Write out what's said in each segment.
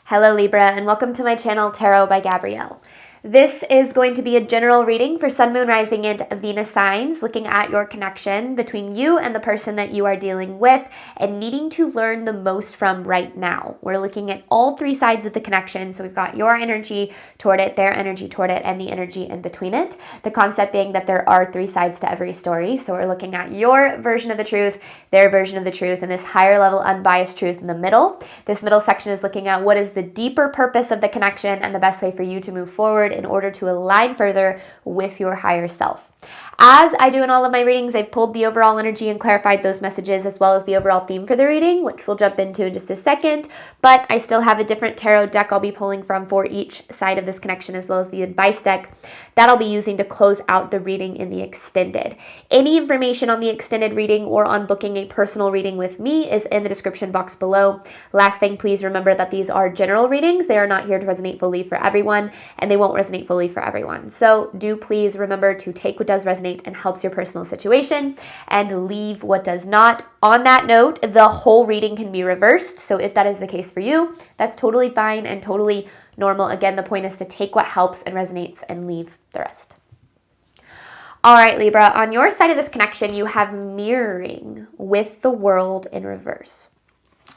Hello Libra, and welcome to my channel Tarot by Gabrielle. This is going to be a general reading for Sun, Moon, Rising, and Venus signs, looking at your connection between you and the person that you are dealing with and needing to learn the most from right now. We're looking at all three sides of the connection. So we've got your energy toward it, their energy toward it, and the energy in between it. The concept being that there are three sides to every story. So we're looking at your version of the truth, their version of the truth, and this higher level unbiased truth in the middle. This middle section is looking at what is the deeper purpose of the connection and the best way for you to move forward in order to align further with your higher self. As I do in all of my readings, I've pulled the overall energy and clarified those messages as well as the overall theme for the reading, which we'll jump into in just a second, but I still have a different tarot deck I'll be pulling from for each side of this connection as well as the advice deck that I'll be using to close out the reading in the extended. Any information on the extended reading or on booking a personal reading with me is in the description box below. Last thing, please remember that these are general readings. They are not here to resonate fully for everyone, and they won't resonate fully for everyone. So do please remember to take what does resonate and helps your personal situation and leave what does not. On that note, the whole reading can be reversed. So if that is the case for you, that's totally fine and totally normal. Again, the point is to take what helps and resonates and leave the rest. All right, Libra, on your side of this connection, you have mirroring with the world in reverse.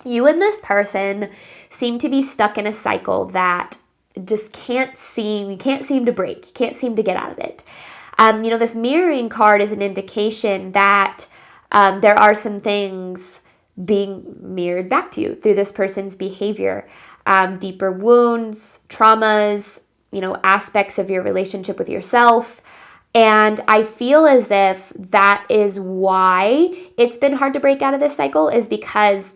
You and this person seem to be stuck in a cycle that just you can't seem to break, you can't seem to get out of it. This mirroring card is an indication that there are some things being mirrored back to you through this person's behavior. Deeper wounds, traumas, aspects of your relationship with yourself. And I feel as if that is why it's been hard to break out of this cycle, is because,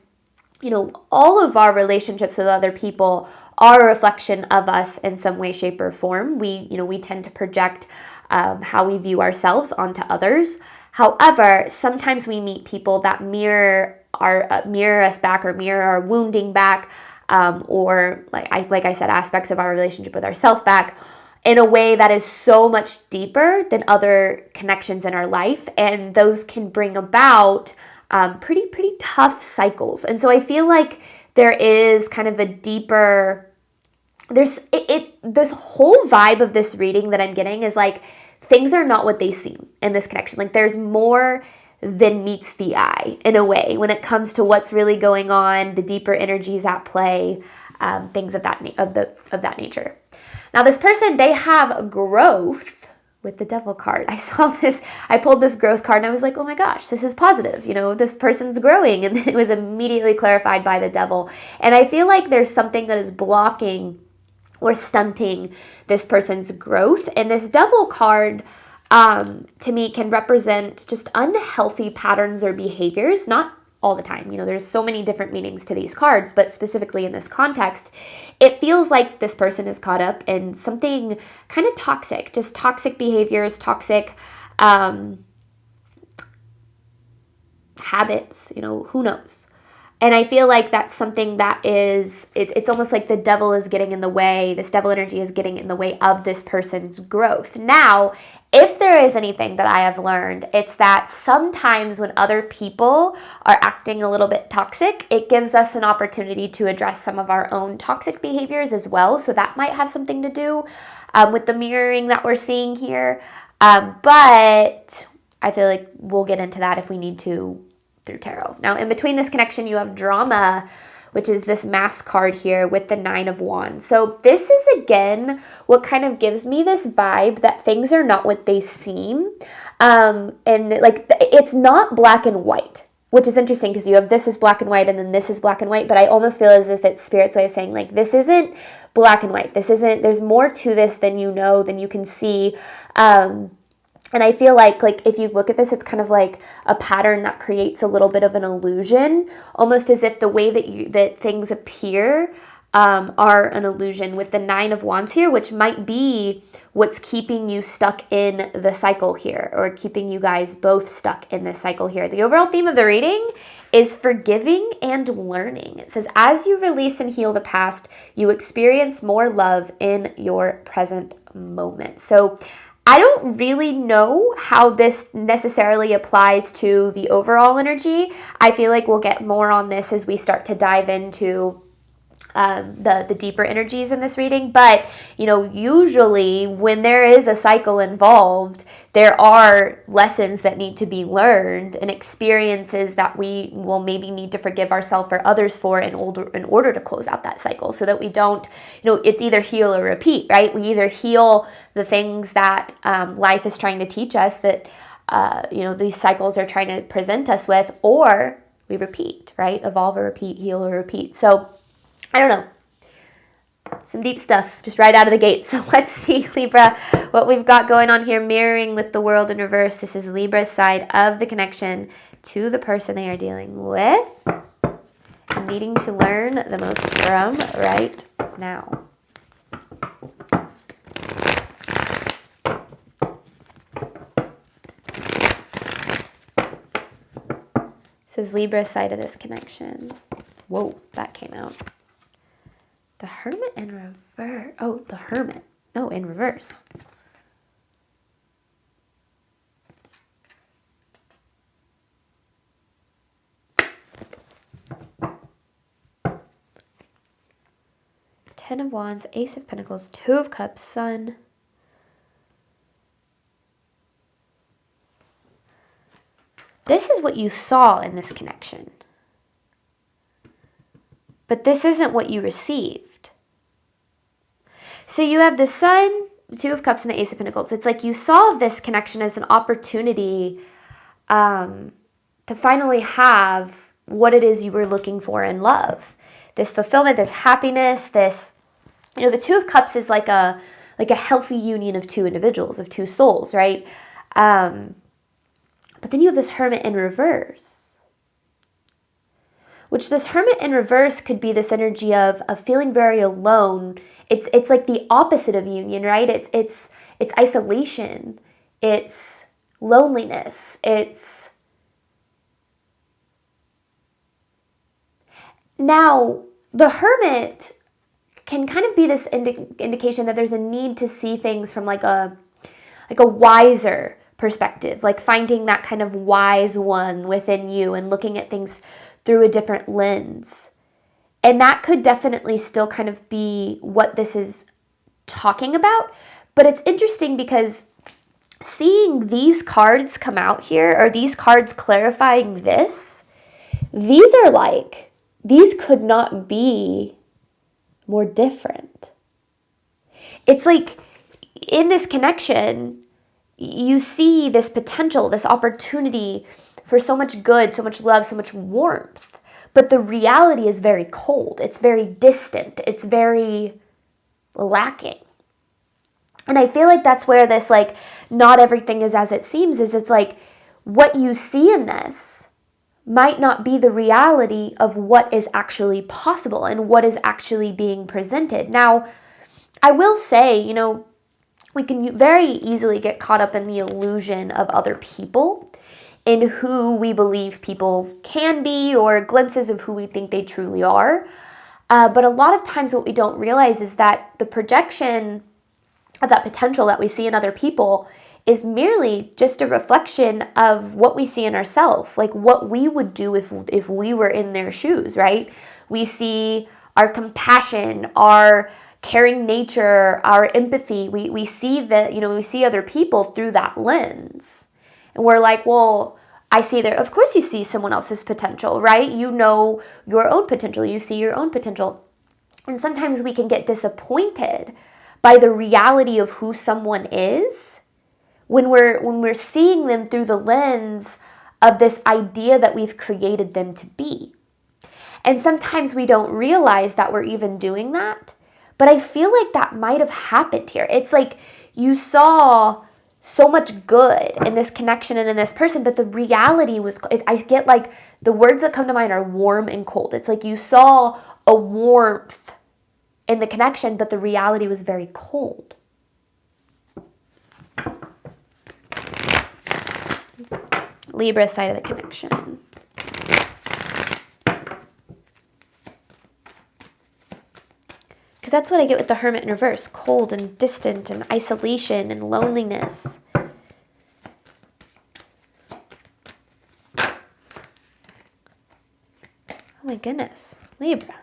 all of our relationships with other people are a reflection of us in some way, shape, or form. We tend to project how we view ourselves onto others. However, sometimes we meet people that mirror us back or mirror our wounding back, or like I said, aspects of our relationship with ourselves back in a way that is so much deeper than other connections in our life, and those can bring about pretty tough cycles. And so I feel like there is kind of a deeper. This whole vibe of this reading that I'm getting is like things are not what they seem in this connection. Like there's more than meets the eye in a way when it comes to what's really going on, the deeper energies at play, things of that nature. Now this person, they have growth with the Devil card. I saw this, I pulled this growth card and I was like, oh my gosh, this is positive. This person's growing. And then it was immediately clarified by the Devil. And I feel like there's something that is blocking or stunting this person's growth. And this Devil card, to me, can represent just unhealthy patterns or behaviors, not all the time. There's so many different meanings to these cards, but specifically in this context, it feels like this person is caught up in something kind of toxic, just toxic behaviors, toxic habits, who knows? And I feel like that's something that is, it's almost like the Devil is getting in the way, this Devil energy is getting in the way of this person's growth. Now, if there is anything that I have learned, it's that sometimes when other people are acting a little bit toxic, it gives us an opportunity to address some of our own toxic behaviors as well. So that might have something to do with the mirroring that we're seeing here. But I feel like we'll get into that if we need to through tarot. Now, in between this connection, you have drama, which is this Mass card here with the 9 of Wands. So this is, again, what kind of gives me this vibe that things are not what they seem. And like, it's not black and white, which is interesting because you have this is black and white and then this is black and white. But I almost feel as if it's Spirit's way of saying, like, this isn't black and white. This isn't, there's more to this than than you can see. And I feel like if you look at this, it's kind of like a pattern that creates a little bit of an illusion, almost as if the way that things appear are an illusion with the 9 of Wands here, which might be what's keeping you stuck in the cycle here, or keeping you guys both stuck in this cycle here. The overall theme of the reading is forgiving and learning. It says, as you release and heal the past, you experience more love in your present moment. So I don't really know how this necessarily applies to the overall energy. I feel like we'll get more on this as we start to dive into the deeper energies in this reading. But, you know, usually when there is a cycle involved, there are lessons that need to be learned and experiences that we will maybe need to forgive ourselves or others for in order to close out that cycle, so that we don't, you know, it's either heal or repeat, right? We either heal the things that life is trying to teach us, that, you know, these cycles are trying to present us with, or we repeat, right? Evolve or repeat, heal or repeat. So I don't know. Some deep stuff just right out of the gate. So let's see, Libra, what we've got going on here, mirroring with the world in reverse. This is Libra's side of the connection to the person they are dealing with and needing to learn the most from right now. This is Libra's side of this connection. Whoa, that came out. The Hermit in reverse. Oh, the Hermit. No, in reverse. Ten of Wands, Ace of Pentacles, Two of Cups, Sun. This is what you saw in this connection. But this isn't what you received. So you have the Sun, the Two of Cups, and the Ace of Pentacles. It's like you saw this connection as an opportunity to finally have what it is you were looking for in love. This fulfillment, this happiness, this, you know, the Two of Cups is like a healthy union of two individuals, of two souls, right? But then you have this Hermit in reverse, which this Hermit in reverse could be this energy of feeling very alone. It's like the opposite of union, right? It's isolation. It's loneliness. It's now the Hermit can kind of be this indication that there's a need to see things from like a wiser perspective, like finding that kind of wise one within you and looking at things through a different lens. And that could definitely still kind of be what this is talking about. But it's interesting because seeing these cards come out here, or these cards clarifying this, these are like, these could not be more different. It's like in this connection, you see this potential, this opportunity for so much good, so much love, so much warmth. But the reality is very cold. It's very distant. It's very lacking. And I feel like that's where this, like, not everything is as it seems, is it's like what you see in this might not be the reality of what is actually possible and what is actually being presented. Now, I will say, you know, we can very easily get caught up in the illusion of other people, in who we believe people can be, or glimpses of who we think they truly are. But a lot of times what we don't realize is that the projection of that potential that we see in other people is merely just a reflection of what we see in ourselves, like what we would do if we were in their shoes, right? We see our compassion, our caring nature, our empathy. We see that, you know, we see other people through that lens. And we're like, well, I see there, of course you see someone else's potential, right? You know your own potential, you see your own potential. And sometimes we can get disappointed by the reality of who someone is when we're seeing them through the lens of this idea that we've created them to be. And sometimes we don't realize that we're even doing that. But I feel like that might have happened here. It's like you saw so much good in this connection and in this person, but the reality was, I get like, the words that come to mind are warm and cold. It's like you saw a warmth in the connection, but the reality was very cold. Libra side of the connection. Because that's what I get with the Hermit in reverse. Cold and distant and isolation and loneliness. Oh my goodness. Libra.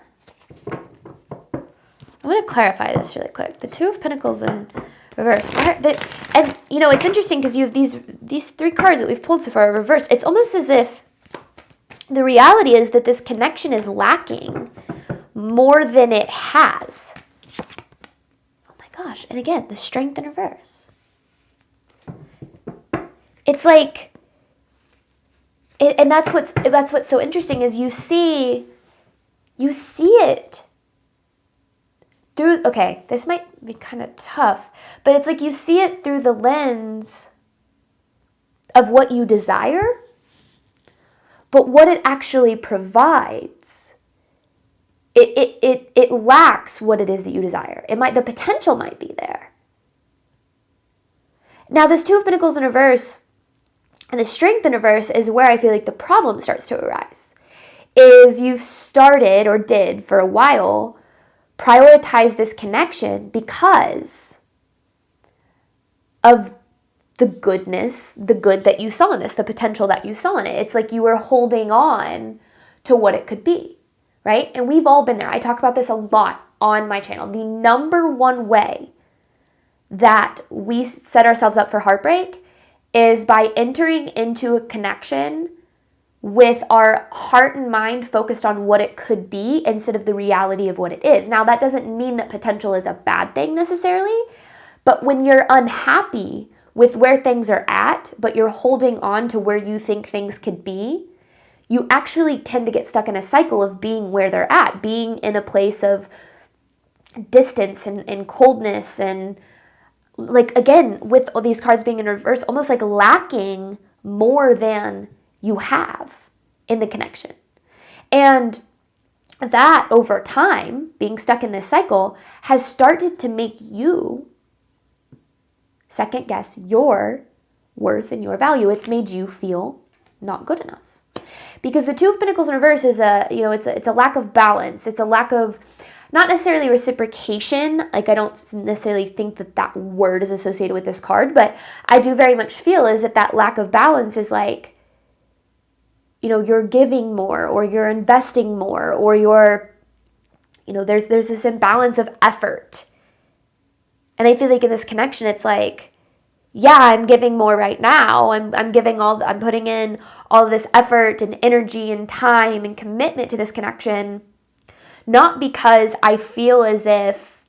want to clarify this really quick. The Two of Pentacles in reverse. And, you know, it's interesting because you have these three cards that we've pulled so far reversed. It's almost as if the reality is that this connection is lacking more than it has. Oh my gosh. And again, the Strength in reverse. It's like, and that's what's so interesting is you see it through, okay, this might be kind of tough, but it's like you see it through the lens of what you desire, but what it actually provides, it lacks what it is that you desire. The potential might be there. Now, this Two of Pentacles in reverse and the Strength in reverse is where I feel like the problem starts to arise. Is you've started, or did for a while, prioritize this connection because of the goodness, the good that you saw in this, the potential that you saw in it. It's like you were holding on to what it could be, right? And we've all been there. I talk about this a lot on my channel. The number one way that we set ourselves up for heartbreak is by entering into a connection with our heart and mind focused on what it could be instead of the reality of what it is. Now, that doesn't mean that potential is a bad thing necessarily, but when you're unhappy with where things are at, but you're holding on to where you think things could be, you actually tend to get stuck in a cycle of being where they're at, being in a place of distance and coldness and, like, again, with all these cards being in reverse, almost like lacking more than you have in the connection. And that, over time, being stuck in this cycle, has started to make you second guess your worth and your value. It's made you feel not good enough. Because the Two of Pentacles in reverse is it's a lack of balance. It's a lack of, not necessarily reciprocation. Like, I don't necessarily think that word is associated with this card, but I do very much feel as if that lack of balance is like, you know, you're giving more, or you're investing more, or you're, you know, there's this imbalance of effort. And I feel like in this connection, it's like, yeah, I'm giving more right now. I'm putting in all of this effort and energy and time and commitment to this connection, not because I feel as if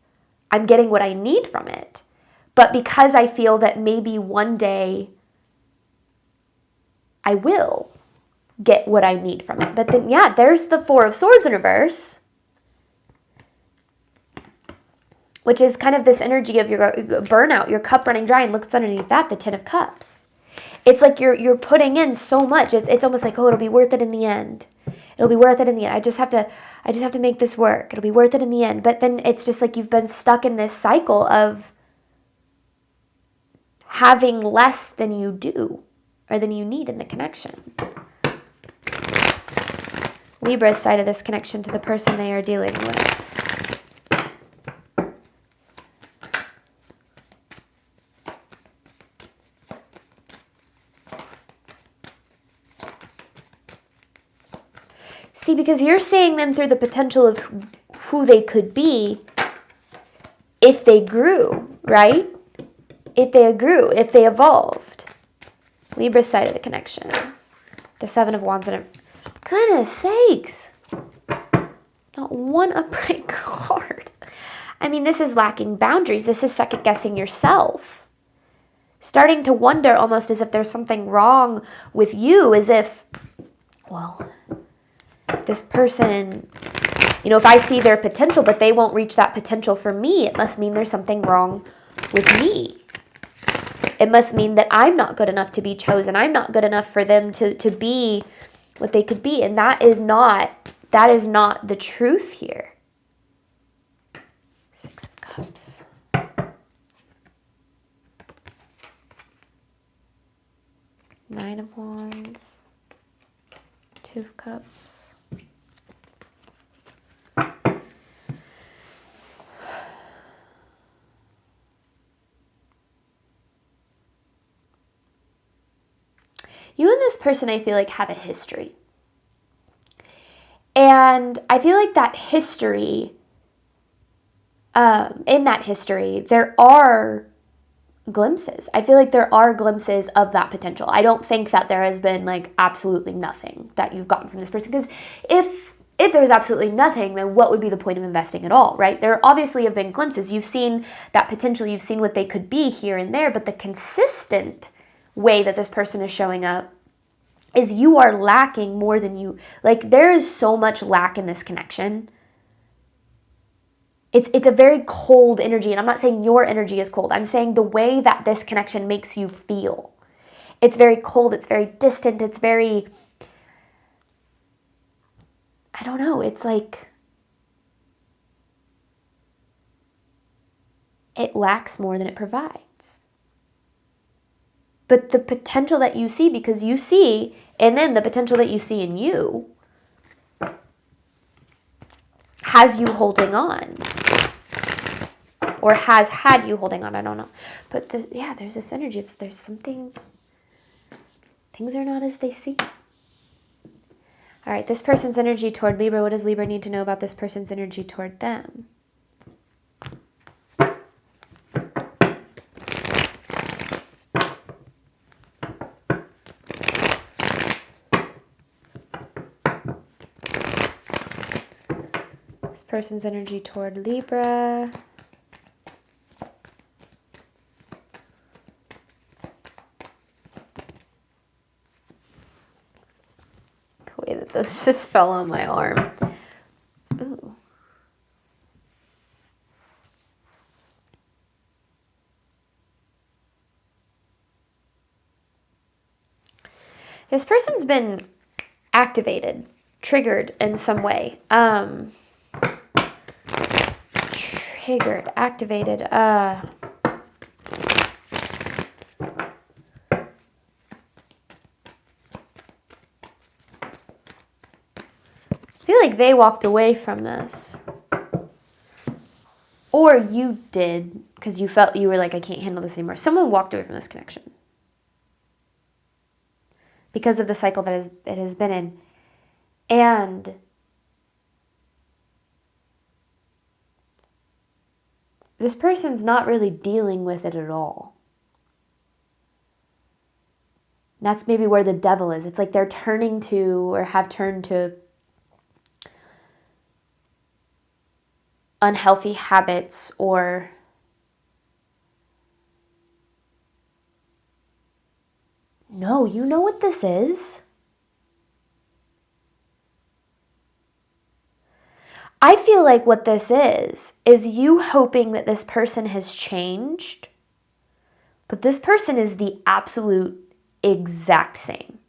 I'm getting what I need from it, but because I feel that maybe one day I will get what I need from it. But then, yeah, there's the Four of Swords in reverse, which is kind of this energy of your burnout, your cup running dry, and looks underneath that, the Ten of Cups. It's like you're putting in so much. It's almost like, oh, it'll be worth it in the end. It'll be worth it in the end. I just have to make this work. It'll be worth it in the end. But then it's just like you've been stuck in this cycle of having less than you do, or than you need in the connection. Libra's side of this connection to the person they are dealing with. See, because you're seeing them through the potential of who they could be if they grew, right? If they evolved. Libra's side of the connection. The Seven of Wands and goodness sakes. Not one upright card. I mean, this is lacking boundaries. This is second guessing yourself. Starting to wonder almost as if there's something wrong with you, as if, well, this person, you know, if I see their potential, but they won't reach that potential for me, it must mean there's something wrong with me. It must mean that I'm not good enough to be chosen. I'm not good enough for them to be what they could be. And that is not the truth here. Six of Cups. Nine of Wands. Two of Cups. You and this person, I feel like, have a history. And I feel like that history in that history, there are glimpses. I feel like there are glimpses of that potential. I don't think that there has been like absolutely nothing that you've gotten from this person, because if there was absolutely nothing, then what would be the point of investing at all, right? There obviously have been glimpses. You've seen that potential, you've seen what they could be here and there, but the consistent way that this person is showing up is you are lacking more than you, like there is so much lack in this connection. It's a very cold energy, and I'm not saying your energy is cold. I'm saying the way that this connection makes you feel. It's very cold, it's very distant, it's very, I don't know, it's like it lacks more than it provides. But the potential that you see, because you see, and then the potential that you see in you, has you holding on. Or has had you holding on, I don't know. But there's this energy of there's something, things are not as they seem. All right, this person's energy toward Libra. What does Libra need to know about this person's energy toward them? This person's energy toward Libra. Those just fell on my arm. Ooh. This person's been activated, triggered in some way. Triggered, activated. I feel like they walked away from this. Or you did, because you felt you were like, I can't handle this anymore. Someone walked away from this connection because of the cycle that it has been in. And this person's not really dealing with it at all. That's maybe where the devil is. It's like they're turning to, or have turned to, unhealthy habits, or no, you know what this is? I feel like what this is you hoping that this person has changed, but this person is the absolute exact same.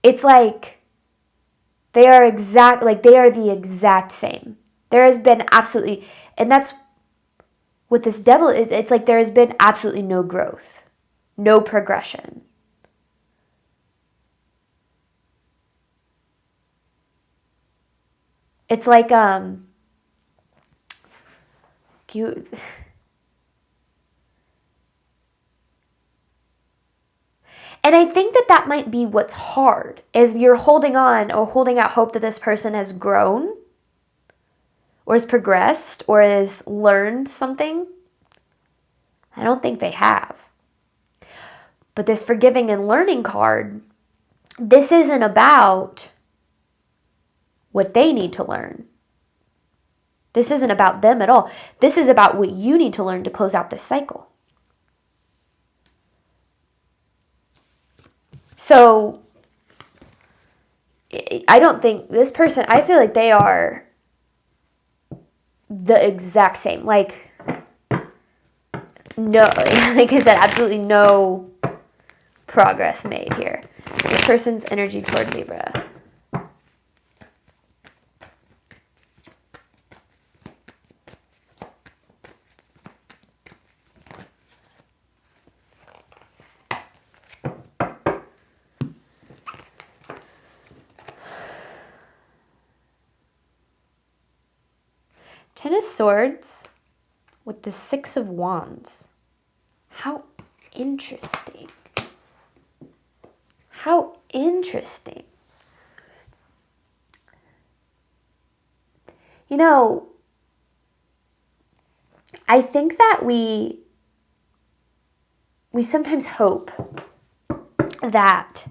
It's like they are the exact same. There has been absolutely, and that's with this devil, it's like there has been absolutely no growth, no progression. It's like, you, and I think that might be what's hard, is you're holding on or holding out hope that this person has grown, or has progressed, or has learned something. I don't think they have. But this forgiving and learning card, this isn't about what they need to learn. This isn't about them at all. This is about what you need to learn to close out this cycle. So, I don't think this person, I feel like they are the exact same. Like, no, like I said, absolutely no progress made here. This person's energy toward Libra. Ten of Swords with the Six of Wands. How interesting. How interesting. You know, I think that we sometimes hope that,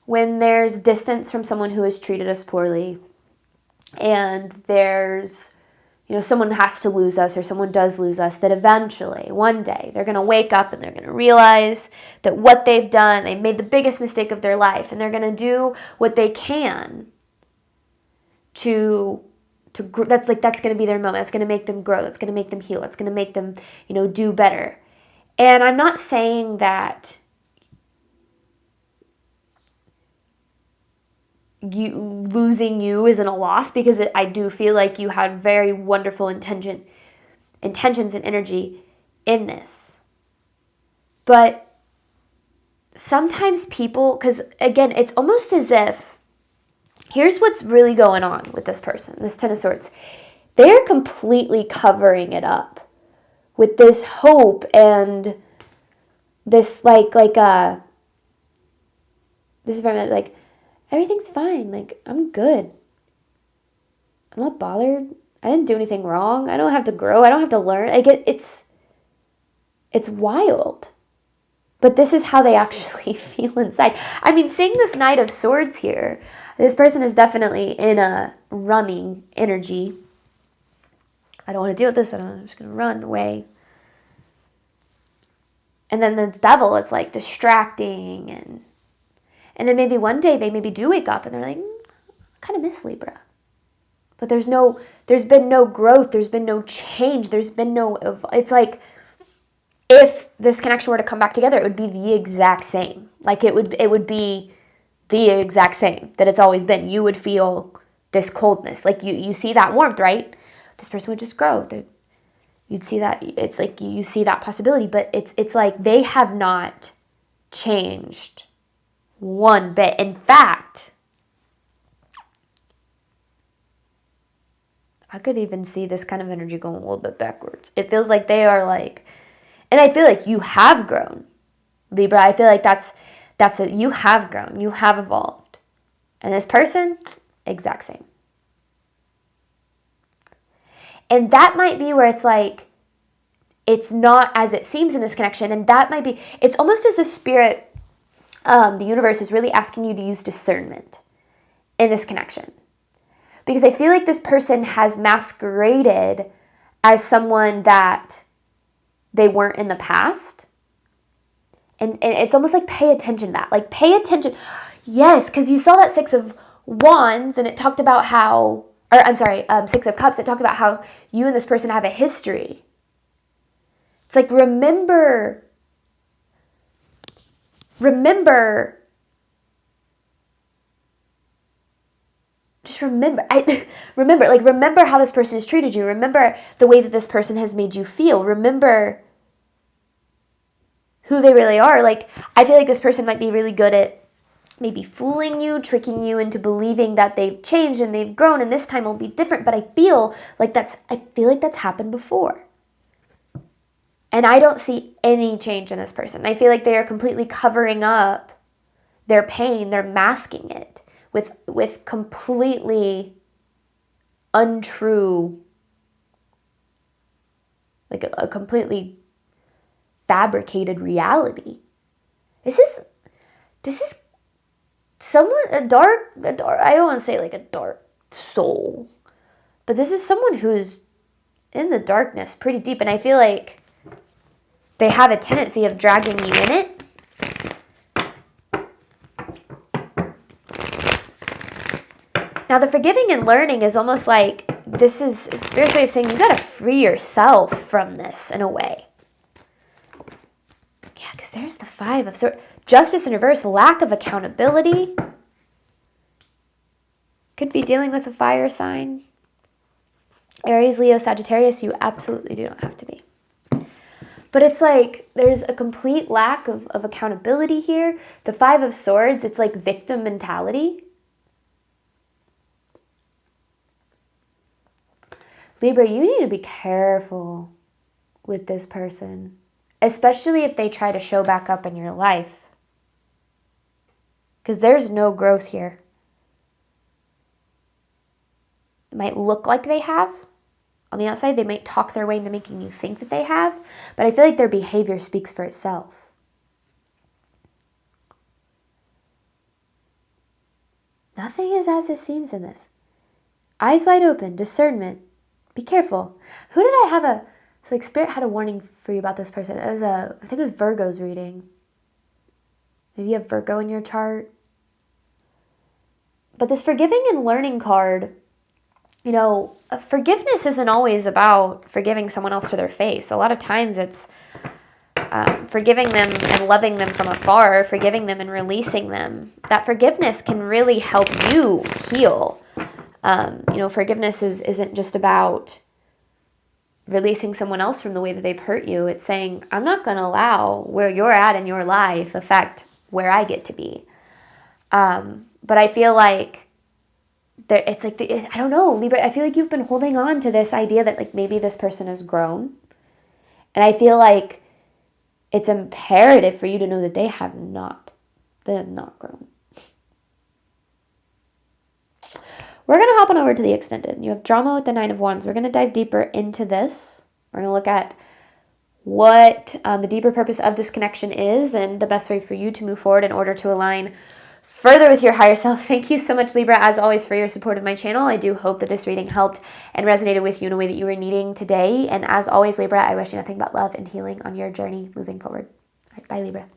when there's distance from someone who has treated us poorly, and there's, someone has to lose us or someone does lose us, that eventually, one day, they're going to wake up and they're going to realize that what they've done, they've made the biggest mistake of their life, and they're going to do what they can to that's going to be their moment. That's going to make them grow. That's going to make them heal. That's going to make them, do better. And I'm not saying that losing you isn't a loss, because I do feel like you had very wonderful intentions and energy in this. But sometimes people, because again, it's almost as if, here's what's really going on with this person, this Ten of Swords. They're completely covering it up with this hope and this this environment, like, everything's fine, like, I'm good. I'm not bothered. I didn't do anything wrong. I don't have to grow. I don't have to learn. Like, it's wild. But this is how they actually feel inside. I mean, seeing this Knight of Swords here, this person is definitely in a running energy. I don't want to deal with this. I'm just going to run away. And then the Devil, it's like distracting. And then maybe one day they maybe do wake up and they're like, I kind of miss Libra. But there's been no growth. There's been no change. There's been no, it's like, if this connection were to come back together, it would be the exact same. Like, it would be the exact same that it's always been. You would feel this coldness. Like, you see that warmth, right? This person would just grow. You'd see that. It's like you see that possibility, but it's like they have not changed one bit. In fact, I could even see this kind of energy going a little bit backwards. It feels like they are like, and I feel like you have grown, Libra. I feel like that's it. You have grown. You have evolved. And this person, exact same. And that might be where it's like, it's not as it seems in this connection. And that might be, it's almost as a spirit, the universe is really asking you to use discernment in this connection. Because I feel like this person has masqueraded as someone that they weren't in the past. And it's almost like, pay attention to that. Like, pay attention. Yes, because you saw that Six of Wands, and it talked about how, or I'm sorry, Six of Cups, it talked about how you and this person have a history. It's like, remember, just remember how this person has treated you. Remember the way that this person has made you feel. Remember who they really are. Like, I feel like this person might be really good at maybe fooling you, tricking you into believing that they've changed and they've grown and this time will be different. But I feel like that's happened before. And I don't see any change in this person. I feel like they are completely covering up their pain. They're masking it with completely untrue, like a completely fabricated reality. This is someone, a dark, I don't want to say like a dark soul, but this is someone who's in the darkness pretty deep. And I feel like they have a tendency of dragging you in it. Now, the forgiving and learning is almost like, this is a spirit's way of saying you got to free yourself from this in a way. Yeah, because there's the Five of Swords. Justice in reverse, lack of accountability. Could be dealing with a fire sign. Aries, Leo, Sagittarius, you absolutely do not have to be. But it's like, there's a complete lack of accountability here. The Five of Swords, it's like victim mentality. Libra, you need to be careful with this person, especially if they try to show back up in your life. Because there's no growth here. It might look like they have On the outside, they might talk their way into making you think that they have, but I feel like their behavior speaks for itself. Nothing is as it seems in this. Eyes wide open, discernment. Be careful. Who did I have a... So like Spirit had a warning for you about this person. It was I think it was Virgo's reading. Maybe you have Virgo in your chart. But this forgiving and learning card, you know, forgiveness isn't always about forgiving someone else to their face. A lot of times it's forgiving them and loving them from afar, forgiving them and releasing them. That forgiveness can really help you heal. You know, forgiveness isn't just about releasing someone else from the way that they've hurt you. It's saying, I'm not going to allow where you're at in your life affect where I get to be. But I feel like it's like, I don't know, Libra, I feel like you've been holding on to this idea that like maybe this person has grown. And I feel like it's imperative for you to know that they have not grown. We're going to hop on over to the extended. You have drama with the 9 of Wands. We're going to dive deeper into this. We're going to look at what the deeper purpose of this connection is and the best way for you to move forward in order to align further with your higher self. Thank you so much, Libra, as always, for your support of my channel. I do hope that this reading helped and resonated with you in a way that you were needing today. And as always, Libra, I wish you nothing but love and healing on your journey moving forward. All right, bye, Libra.